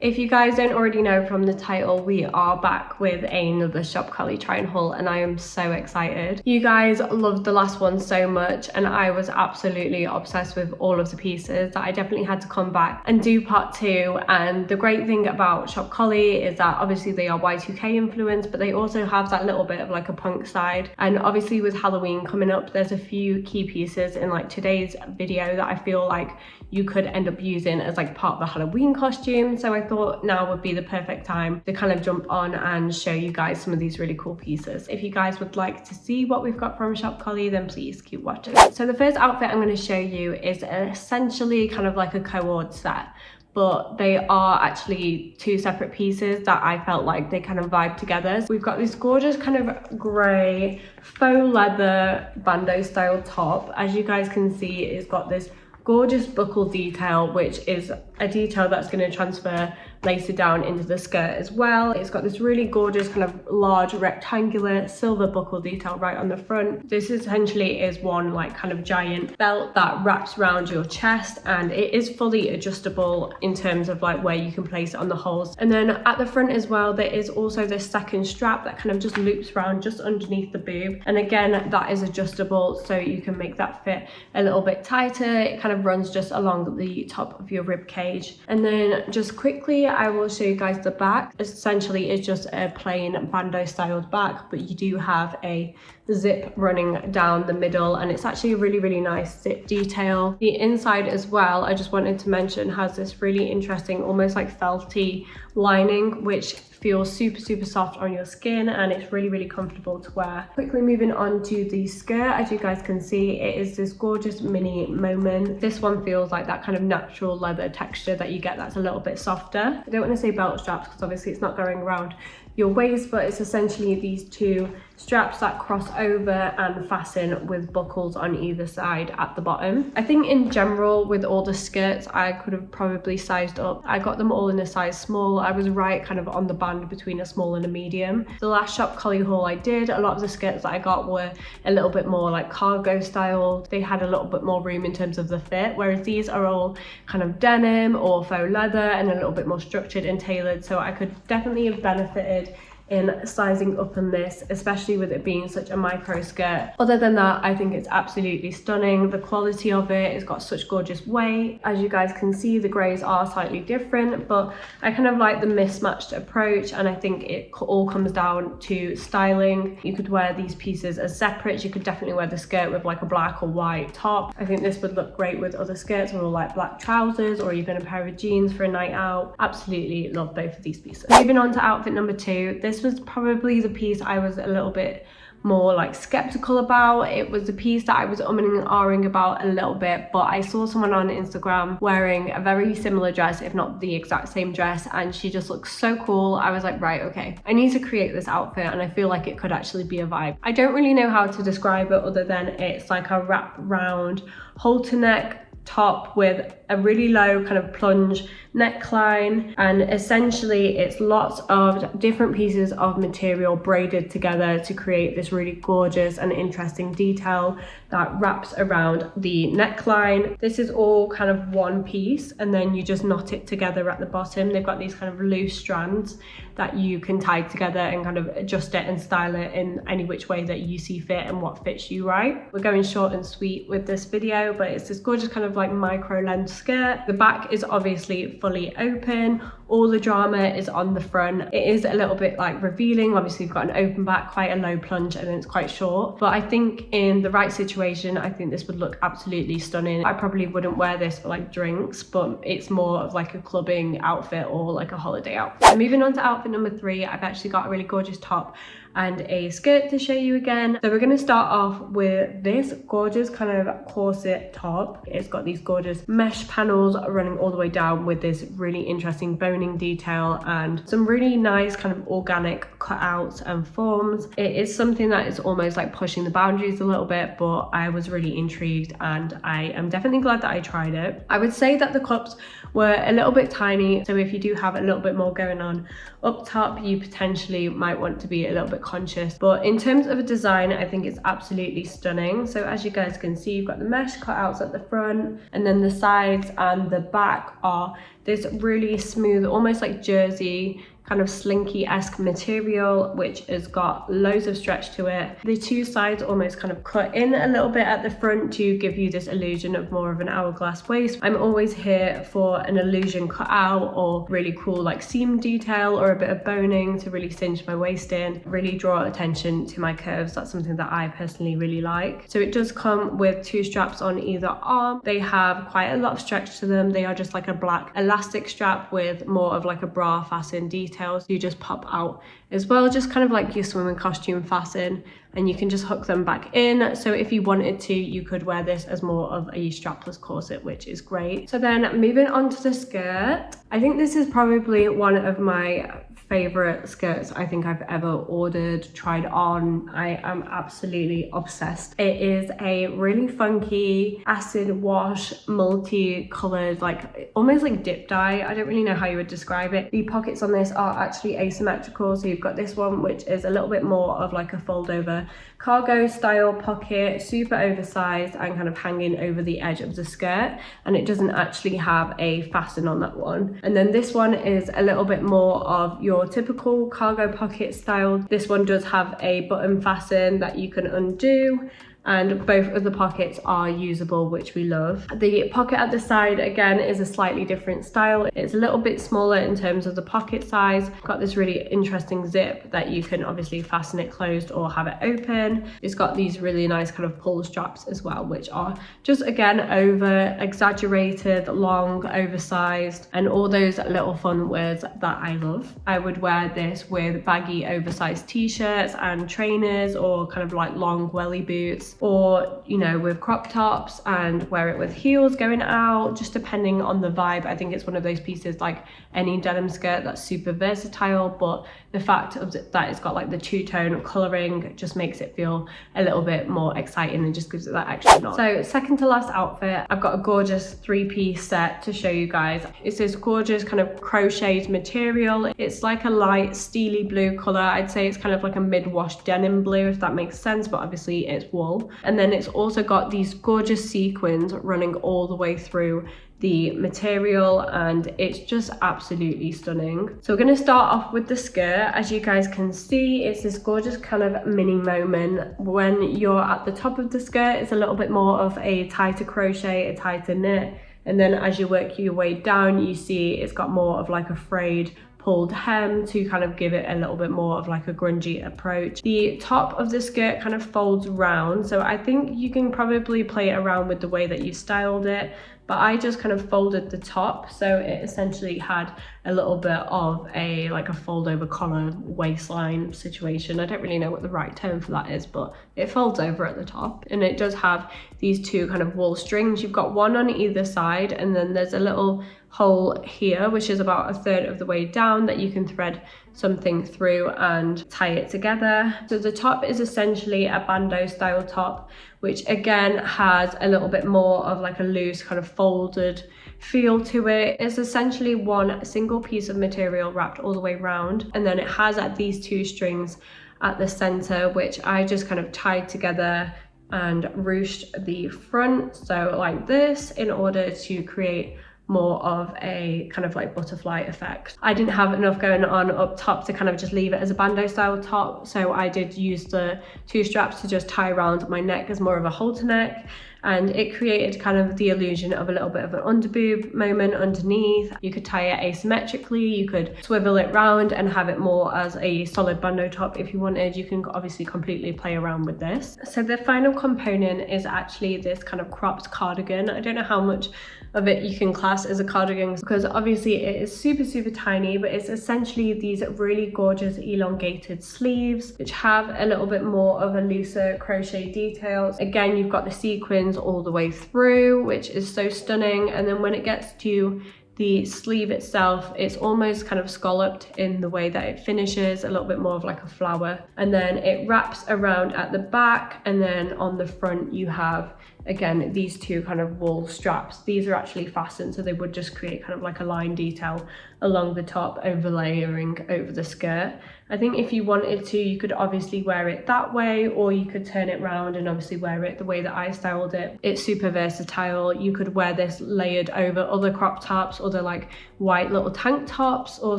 If you guys don't already know from the title, we are back with another Shop Kollyy try and haul, and I am so excited. You guys loved the last one so much, and I was absolutely obsessed with all of the pieces that I definitely had to come back and do part 2. And the great thing about Shop Kollyy is that obviously they are Y2K influenced, but they also have that little bit of like a punk side. And obviously with Halloween coming up, there's a few key pieces in like today's video that I feel like you could end up using as like part of the Halloween costume. So I thought now would be the perfect time to kind of jump on and show you guys some of these really cool pieces. If you guys would like to see what we've got from Shop Kollyy, then please keep watching. So the first outfit I'm going to show you is essentially kind of like a co-ord set, but they are actually 2 separate pieces that I felt like they kind of vibe together. So we've got this gorgeous kind of grey faux leather bandeau style top. As you guys can see, it's got this gorgeous buckle detail, which is a detail that's going to transfer later down into the skirt as well. It's got this really gorgeous kind of large rectangular silver buckle detail right on the front. This essentially is one like kind of giant belt that wraps around your chest, and it is fully adjustable in terms of like where you can place it on the holes. And then at the front as well, there is also this second strap that kind of just loops around just underneath the boob, and again that is adjustable, so you can make that fit a little bit tighter. It kind of runs just along the top of your rib cage. And then just quickly I will show you guys the back. Essentially it's just a plain bandeau styled back, but you do have a zip running down the middle, and it's actually a really nice zip detail. The inside as well, I just wanted to mention, has this really interesting almost like felty lining, which feels super soft on your skin, and it's really comfortable to wear. Quickly moving on to the skirt, as you guys can see, it is this gorgeous mini moment. This one feels like that kind of natural leather texture that you get that's a little bit softer. I don't want to say belt straps because obviously it's not going around your waist, but it's essentially these 2 straps that cross over and fasten with buckles on either side at the bottom. I think in general with all the skirts I could have probably sized up. I got them all in a size small. I was right kind of on the band between a small and a medium. The last Shop Kollyy haul I did, a lot of the skirts that I got were a little bit more like cargo style. They had a little bit more room in terms of the fit, whereas these are all kind of denim or faux leather and a little bit more structured and tailored. So I could definitely have benefited in sizing up on this, especially with it being such a micro skirt. Other than that, I think it's absolutely stunning. The quality of it, it's got such gorgeous weight. As you guys can see, the greys are slightly different, but I kind of like the mismatched approach, and I think it all comes down to styling. You could wear these pieces as separates. You could definitely wear the skirt with like a black or white top. I think this would look great with other skirts or like black trousers or even a pair of jeans for a night out. Absolutely love both of these pieces. Moving on to outfit number 2. This was probably the piece I was a little bit more like skeptical about. It was the piece that I was umming and ahhing about a little bit, but I saw someone on Instagram wearing a very similar dress, if not the exact same dress, and she just looks so cool. I was like, right, okay, I need to create this outfit, and I feel like it could actually be a vibe. I don't really know how to describe it other than it's like a wrap round halter neck top with a really low kind of plunge neckline, and essentially it's lots of different pieces of material braided together to create this really gorgeous and interesting detail that wraps around the neckline. This is all kind of one piece, and then you just knot it together at the bottom. They've got these kind of loose strands that you can tie together and kind of adjust it and style it in any which way that you see fit and what fits you right. We're going short and sweet with this video, but it's this gorgeous kind of like micro length skirt. The back is obviously fully open. All the drama is on the front. It is a little bit like revealing. Obviously you've got an open back, quite a low plunge, and then it's quite short. But I think in the right situation, I think this would look absolutely stunning. I probably wouldn't wear this for like drinks, but it's more of like a clubbing outfit or like a holiday outfit. So moving on to outfit number 3, I've actually got a really gorgeous top and a skirt to show you again. So we're going to start off with this gorgeous kind of corset top. It's got these gorgeous mesh panels running all the way down with this really interesting boning detail and some really nice kind of organic cutouts and forms. It is something that is almost like pushing the boundaries a little bit, but I was really intrigued and I am definitely glad that I tried it. I would say that the cups were a little bit tiny. So if you do have a little bit more going on up top, you potentially might want to be a little bit conscious. But in terms of a design, I think it's absolutely stunning. So as you guys can see, you've got the mesh cutouts at the front, and then the sides and the back are this really smooth, almost like jersey, kind of slinky-esque material, which has got loads of stretch to it. The two sides almost kind of cut in a little bit at the front to give you this illusion of more of an hourglass waist. I'm always here for an illusion cutout or really cool like seam detail or a bit of boning to really cinch my waist in, really draw attention to my curves. That's something that I personally really like. So it does come with two straps on either arm. They have quite a lot of stretch to them. They are just like a black elastic strap with more of like a bra fasten detail. You just pop out as well, just kind of like your swimming costume fasten, and you can just hook them back in. So if you wanted to, you could wear this as more of a strapless corset, which is great. So then moving on to the skirt, I think this is probably one of my favorite skirts I think I've ever ordered, tried on. I am absolutely obsessed. It is a really funky acid wash, multi-colored, like almost like dip dye. I don't really know how you would describe it. The pockets on this are actually asymmetrical. So you've got this one, which is a little bit more of like a fold over cargo style pocket, super oversized and kind of hanging over the edge of the skirt, and it doesn't actually have a fasten on that one. And then this one is a little bit more of your typical cargo pocket style. This one does have a button fasten that you can undo, and both of the pockets are usable, which we love. The pocket at the side again is a slightly different style. It's a little bit smaller in terms of the pocket size. Got this really interesting zip that you can obviously fasten it closed or have it open. It's got these really nice kind of pull straps as well, which are just again over exaggerated, long, oversized, and all those little fun words that I love. I would wear this with baggy oversized t-shirts and trainers, or kind of like long welly boots, or you know, with crop tops, and wear it with heels going out, just depending on the vibe. I think it's one of those pieces like any denim skirt that's super versatile, but the fact of that it's got like the two-tone coloring just makes it feel a little bit more exciting and just gives it that extra nod. So second to last outfit, I've got a gorgeous three-piece set to show you guys. It's this gorgeous kind of crocheted material. It's like a light steely blue color. I'd say it's kind of like a mid-wash denim blue, if that makes sense, but obviously it's wool. And then it's also got these gorgeous sequins running all the way through the material, and it's just absolutely stunning. So we're going to start off with the skirt. As you guys can see, it's this gorgeous kind of mini moment. When you're at the top of the skirt, it's a little bit more of a tighter crochet, a tighter knit, and then as you work your way down, you see it's got more of like a frayed pulled hem to kind of give it a little bit more of like a grungy approach. The top of the skirt kind of folds round, so I think you can probably play it around with the way that you styled it, but I just kind of folded the top, so it essentially had a little bit of a like a fold over collar waistline situation. I don't really know what the right term for that is, but it folds over at the top, and it does have these two kind of wool strings. You've got one on either side, and then there's a little hole here, which is about a third of the way down, that you can thread something through and tie it together. So the top is essentially a bandeau style top, which again has a little bit more of like a loose kind of folded feel to it. It's essentially one single piece of material wrapped all the way around, and then it has at these two strings at the center, which I just kind of tied together and ruched the front, so like this, in order to create more of a kind of like butterfly effect. I didn't have enough going on up top to kind of just leave it as a bandeau style top, so I did use the two straps to just tie around my neck as more of a halter neck, and it created kind of the illusion of a little bit of an underboob moment underneath. You could tie it asymmetrically, you could swivel it round and have it more as a solid bandeau top if you wanted. You can obviously completely play around with this. So the final component is actually this kind of cropped cardigan. I don't know how much of it you can class as a cardigan, because obviously it is super tiny, but it's essentially these really gorgeous elongated sleeves which have a little bit more of a looser crochet details. Again, you've got the sequins all the way through, which is so stunning, and then when it gets to the sleeve itself, it's almost kind of scalloped in the way that it finishes, a little bit more of like a flower, and then it wraps around at the back, and then on the front you have again, these two kind of wool straps, these are actually fastened, so they would just create kind of like a line detail along the top, overlayering over the skirt. I think if you wanted to, you could obviously wear it that way, or you could turn it round and obviously wear it the way that I styled it. It's super versatile. You could wear this layered over other crop tops, other like white little tank tops or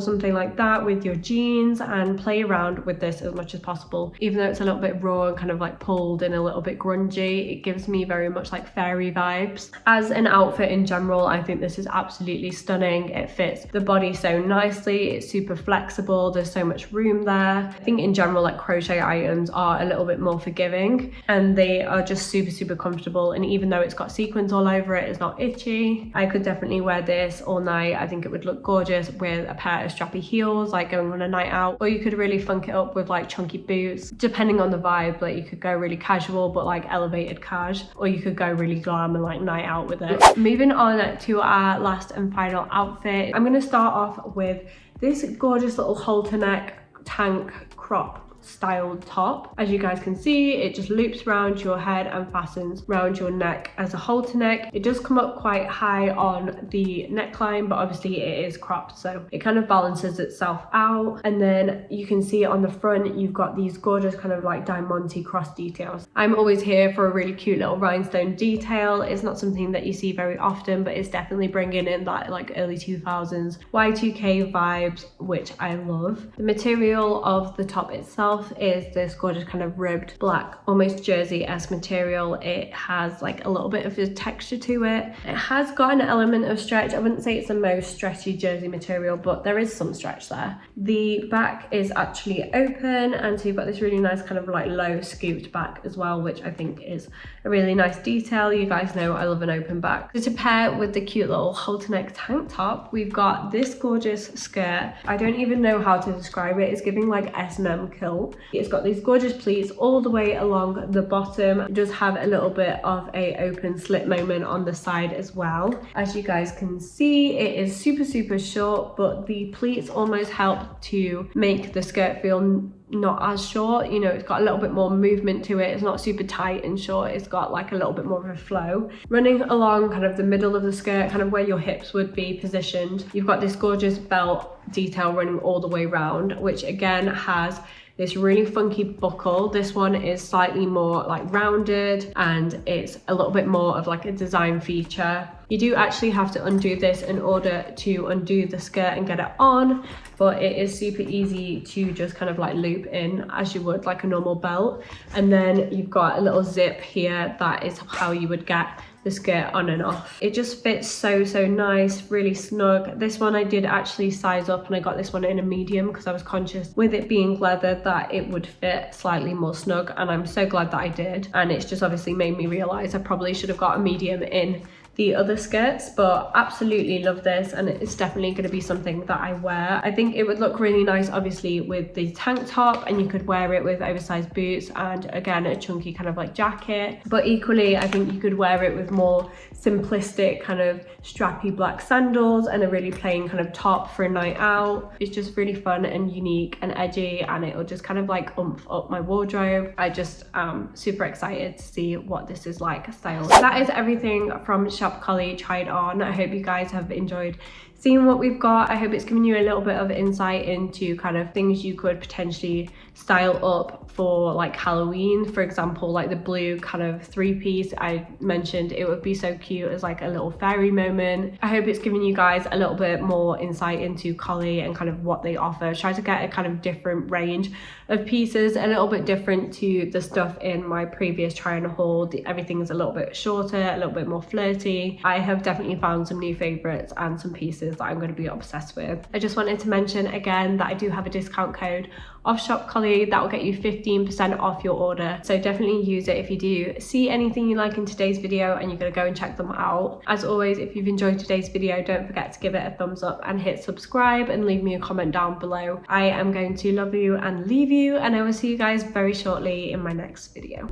something like that with your jeans, and play around with this as much as possible. Even though it's a little bit raw and kind of like pulled and a little bit grungy, it gives me very much like fairy vibes. As an outfit in general, I think this is absolutely stunning. It fits the body so nicely, it's super flexible, there's so much room there. I think in general, like crochet items are a little bit more forgiving, and they are just super comfortable, and even though it's got sequins all over it, it's not itchy. I could definitely wear this all night. I think it would look gorgeous with a pair of strappy heels, like going on a night out, or you could really funk it up with like chunky boots, depending on the vibe. Like you could go really casual but like elevated cash, or you could go really glam and like night out with it. Moving on to our last and final outfit, I'm going to start off with this gorgeous little halter neck tank crop styled top. As you guys can see, it just loops around your head and fastens around your neck as a halter neck. It does come up quite high on the neckline, but obviously it is cropped, so it kind of balances itself out. And then you can see on the front, you've got these gorgeous kind of like diamante cross details. I'm always here for a really cute little rhinestone detail. It's not something that you see very often, but it's definitely bringing in that like early 2000s Y2K vibes, which I love. The material of the top itself is this gorgeous kind of ribbed black, almost jersey-esque material. It has like a little bit of a texture to it. It has got an element of stretch. I wouldn't say it's the most stretchy jersey material, but there is some stretch there. The back is actually open, and so you've got this really nice kind of like low scooped back as well, which I think is a really nice detail. You guys know I love an open back. So to pair with the cute little halter neck tank top, we've got this gorgeous skirt. I don't even know how to describe it. It's giving like S&M kill. It's got these gorgeous pleats all the way along the bottom. It does have a little bit of a open slit moment on the side as well. As you guys can see, it is super short, but the pleats almost help to make the skirt feel not as short. You know, it's got a little bit more movement to it. It's not super tight and short. It's got like a little bit more of a flow. Running along kind of the middle of the skirt, kind of where your hips would be positioned, you've got this gorgeous belt detail running all the way around, which again has this really funky buckle. This one is slightly more like rounded, and it's a little bit more of like a design feature. You do actually have to undo this in order to undo the skirt and get it on, but it is super easy to just kind of like loop in as you would like a normal belt. And then you've got a little zip here. That is how you would get the skirt on and off. It just fits so nice, really snug. This one I did actually size up, and I got this one in a medium because I was conscious with it being leather that it would fit slightly more snug, and I'm so glad that I did. And it's just obviously made me realize I probably should have got a medium in the other skirts, but absolutely love this, and it's definitely going to be something that I wear. I think it would look really nice obviously with the tank top, and you could wear it with oversized boots and again a chunky kind of like jacket, but equally I think you could wear it with more simplistic kind of strappy black sandals and a really plain kind of top for a night out. It's just really fun and unique and edgy, and it'll just kind of like oomph up my wardrobe. I just am super excited to see what this is like styled. So that is everything from Kollyy tried on. I hope you guys have enjoyed seeing what we've got. I hope it's given you a little bit of insight into kind of things you could potentially style up for like Halloween. For example, like the blue kind of three-piece I mentioned, it would be so cute as like a little fairy moment. I hope it's given you guys a little bit more insight into Kollyy and kind of what they offer. Try to get a kind of different range of pieces, a little bit different to the stuff in my previous try and haul. Everything is a little bit shorter, a little bit more flirty. I have definitely found some new favorites and some pieces that I'm going to be obsessed with. I just wanted to mention again that I do have a discount code of Shop Kollyy that will get you 15% off your order, so definitely use it if you do see anything you like in today's video and you're going to go and check them out. As always, if you've enjoyed today's video, don't forget to give it a thumbs up and hit subscribe and leave me a comment down below. I am going to love you and leave you, and I will see you guys very shortly in my next video.